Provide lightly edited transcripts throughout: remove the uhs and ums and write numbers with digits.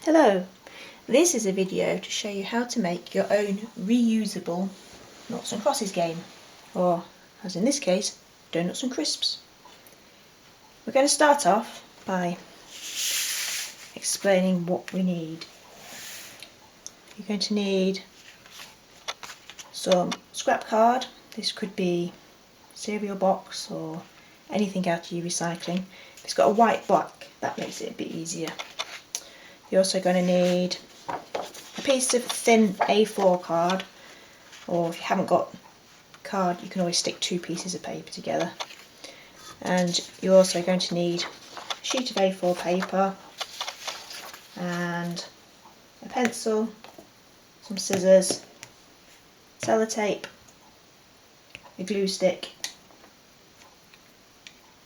Hello, this is a video to show you how to make your own reusable noughts and crosses game, or as in this case, donuts and crisps. We're going to start off by explaining what we need. You're going to need some scrap card. This could be cereal box or anything out of your recycling. If it's got a white black, that makes it a bit easier. You're also going to need a piece of thin A4 card, or if you haven't got card you can always stick two pieces of paper together. And you're also going to need a sheet of A4 paper and a pencil, some scissors, sellotape, a glue stick,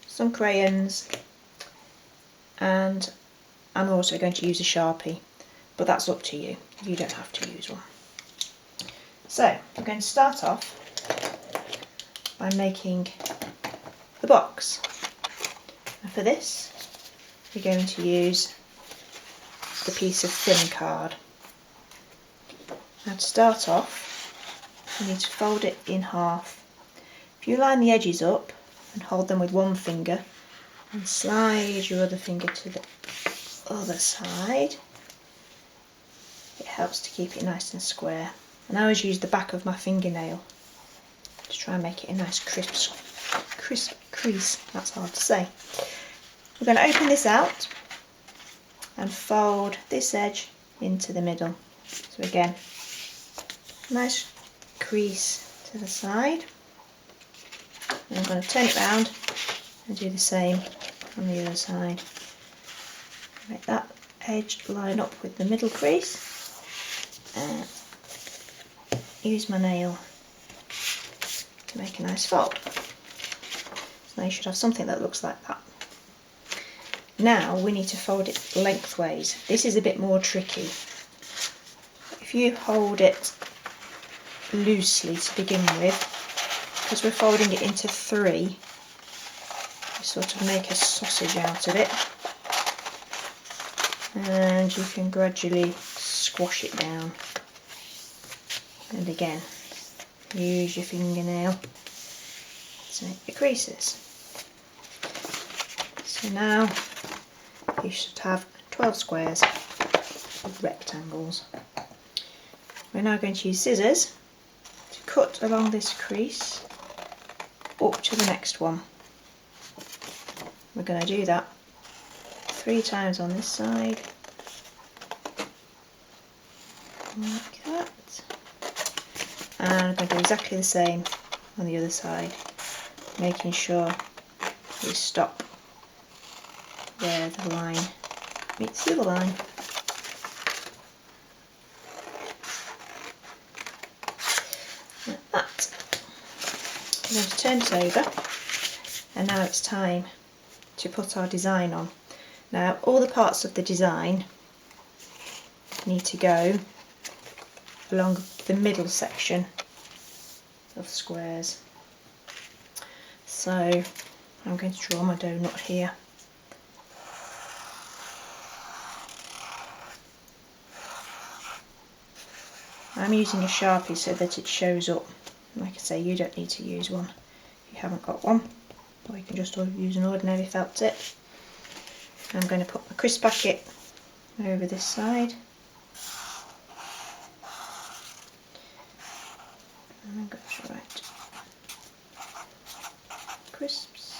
some crayons, and I'm also going to use a Sharpie, but that's up to you. You don't have to use one. So we're going to start off by making the box. And for this, we're going to use the piece of thin card. Now to start off, you need to fold it in half. If you line the edges up and hold them with one finger and slide your other finger to the other side, it helps to keep it nice and square. And I always use the back of my fingernail to try and make it a nice crisp crease. That's hard to say. We're going to open this out and fold this edge into the middle. So again, nice crease to the side. And I'm going to turn it round and do the same on the other side. Make that edge line up with the middle crease and use my nail to make a nice fold. So now you should have something that looks like that. Now we need to fold it lengthways. This is a bit more tricky. If you hold it loosely to begin with, because we're folding it into three, you sort of make a sausage out of it. And you can gradually squash it down, and again use your fingernail to make the creases. So now you should have 12 squares with rectangles. We're now going to use scissors to cut along this crease up to the next one. We're going to do that 3 times on this side, like that, and I'm going to do exactly the same on the other side, making sure we stop where the line meets the other line. Like that. I'm going to turn it over, and now it's time to put our design on. Now all the parts of the design need to go along the middle section of squares. So I'm going to draw my donut here. I'm using a Sharpie so that it shows up. Like I say, you don't need to use one if you haven't got one, or you can just use an ordinary felt tip. I'm going to put my crisp packet over this side, and I'm going to write crisps,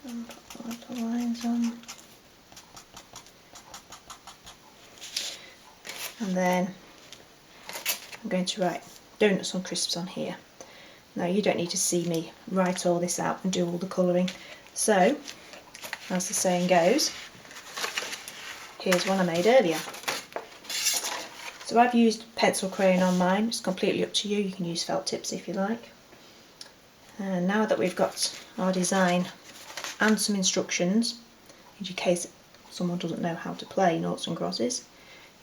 and put the little lines on, and then I'm going to write donuts and crisps on here. Now you don't need to see me write all this out and do all the colouring, so as the saying goes, here's one I made earlier. So I've used pencil crayon on mine. It's completely up to you, you can use felt tips if you like. And now that we've got our design and some instructions, in case someone doesn't know how to play noughts and crosses,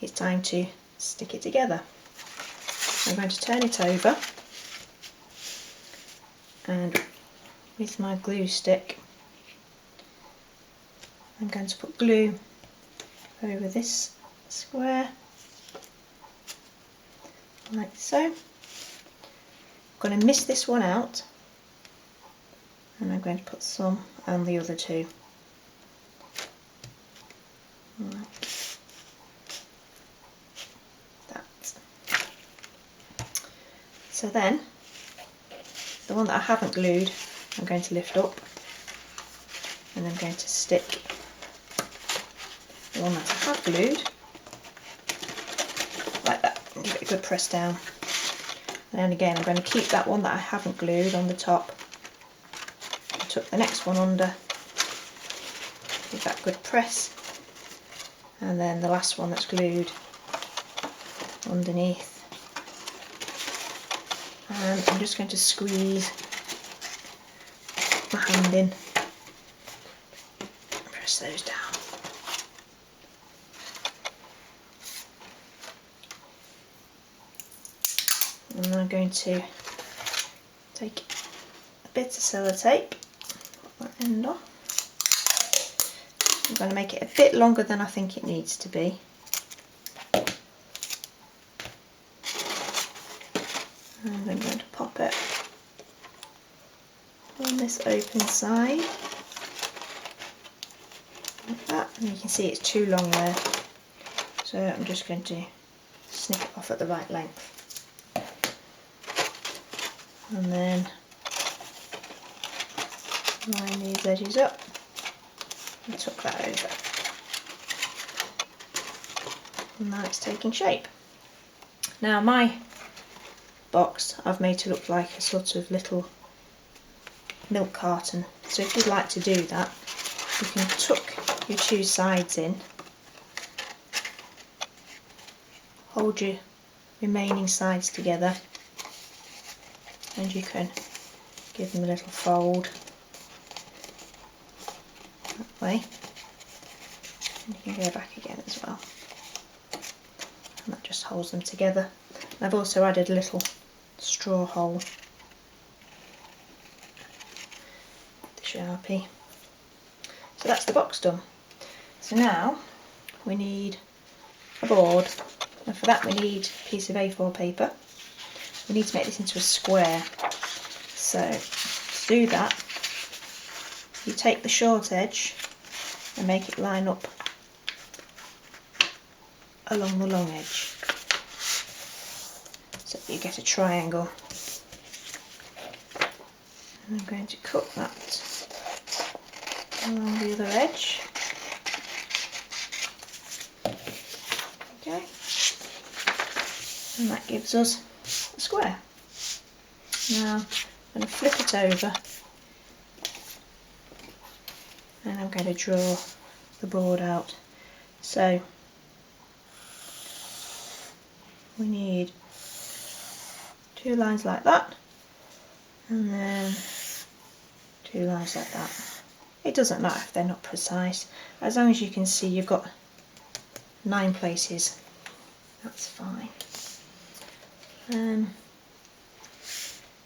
it's time to stick it together. I'm going to turn it over, and with my glue stick. I'm going to put glue over this square, like so. I'm going to miss this one out, and I'm going to put some on the other two. Like that. So then, the one that I haven't glued, I'm going to lift up, and I'm going to stick the one that I have glued, like that, and give it a good press down. And then again, I'm going to keep that one that I haven't glued on the top, and tuck the next one under, give that a good press, and then the last one that's glued underneath. And I'm just going to squeeze my hand in and press those down. And then I'm going to take a bit of sellotape, put that end off. I'm going to make it a bit longer than I think it needs to be. And I'm going to pop it on this open side, like that, and you can see it's too long there, so I'm just going to snip it off at the right length. And then line these edges up and tuck that over. And now it's taking shape. Now my box I've made to look like a sort of little milk carton, so if you'd like to do that, you can tuck your two sides in, hold your remaining sides together, and you can give them a little fold that way, and you can go back again as well, and that just holds them together. And I've also added a little straw hole with the Sharpie. So that's the box done. So now we need a board, and for that we need a piece of A4 paper. We need to make this into a square. So to do that, you take the short edge and make it line up along the long edge, so that you get a triangle. And I'm going to cut that along the other edge. Okay, and that gives us a square. Now I'm going to flip it over, and I'm going to draw the board out. So we need two lines like that, and then two lines like that. It doesn't matter if they're not precise, as long as you can see you've got 9 places, that's fine.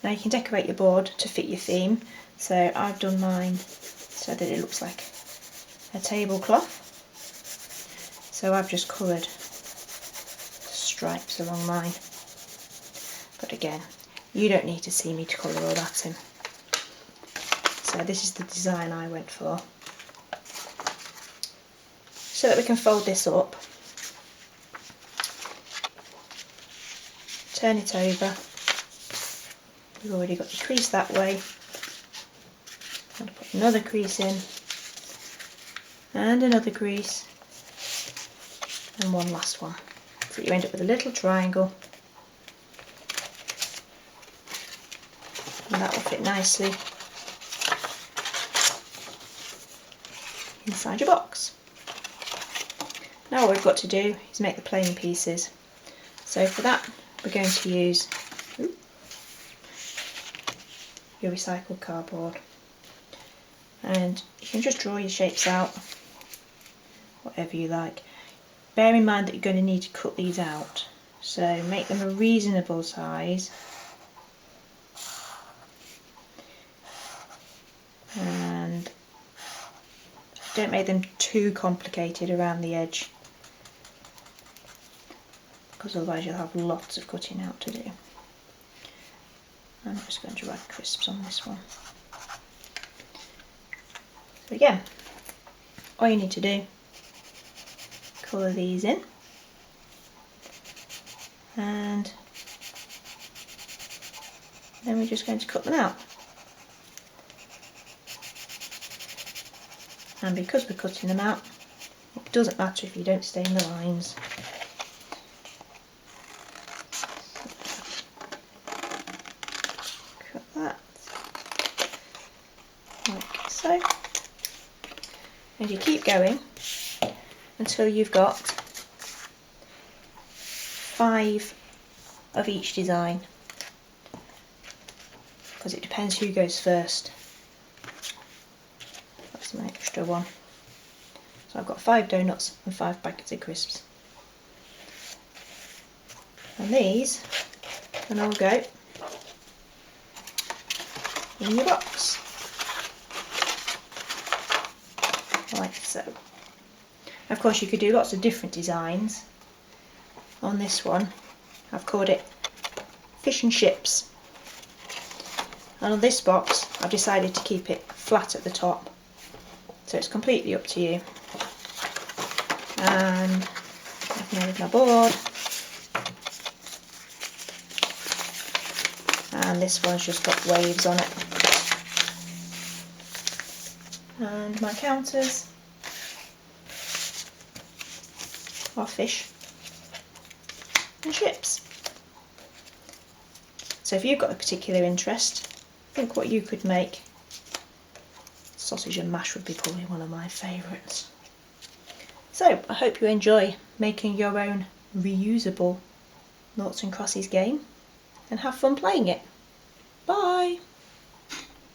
Now you can decorate your board to fit your theme, so I've done mine so that it looks like a tablecloth. So I've just coloured stripes along mine, but again, you don't need to see me to colour all that in. So this is the design I went for, so that we can fold this up, turn it over. We've already got the crease that way. I'm going to put another crease in, and another crease, and one last one, so you end up with a little triangle, and that will fit nicely inside your box. Now what we've got to do is make the plain pieces. So for that we're going to use your recycled cardboard, and you can just draw your shapes out whatever you like. Bear in mind that you're going to need to cut these out, so make them a reasonable size, don't make them too complicated around the edge, because otherwise you'll have lots of cutting out to do. I'm just going to add crisps on this one. So again, all you need to do, colour these in, and then we're just going to cut them out. And because we're cutting them out, it doesn't matter if you don't stay in the lines. Cut that like so. And you keep going until you've got 5 of each design, because it depends who goes first. That's my extra one. So I've got 5 donuts and 5 packets of crisps. And these can all go in your box, like so. Of course you could do lots of different designs. On this one I've called it fish and chips, and on this box I've decided to keep it flat at the top, so it's completely up to you. And I've made my board, and this one's just got waves on it, and my counters are fish and chips. So if you've got a particular interest, think what you could make. Sausage and mash would be probably one of my favourites. So I hope you enjoy making your own reusable noughts and crosses game and have fun playing it. Bye!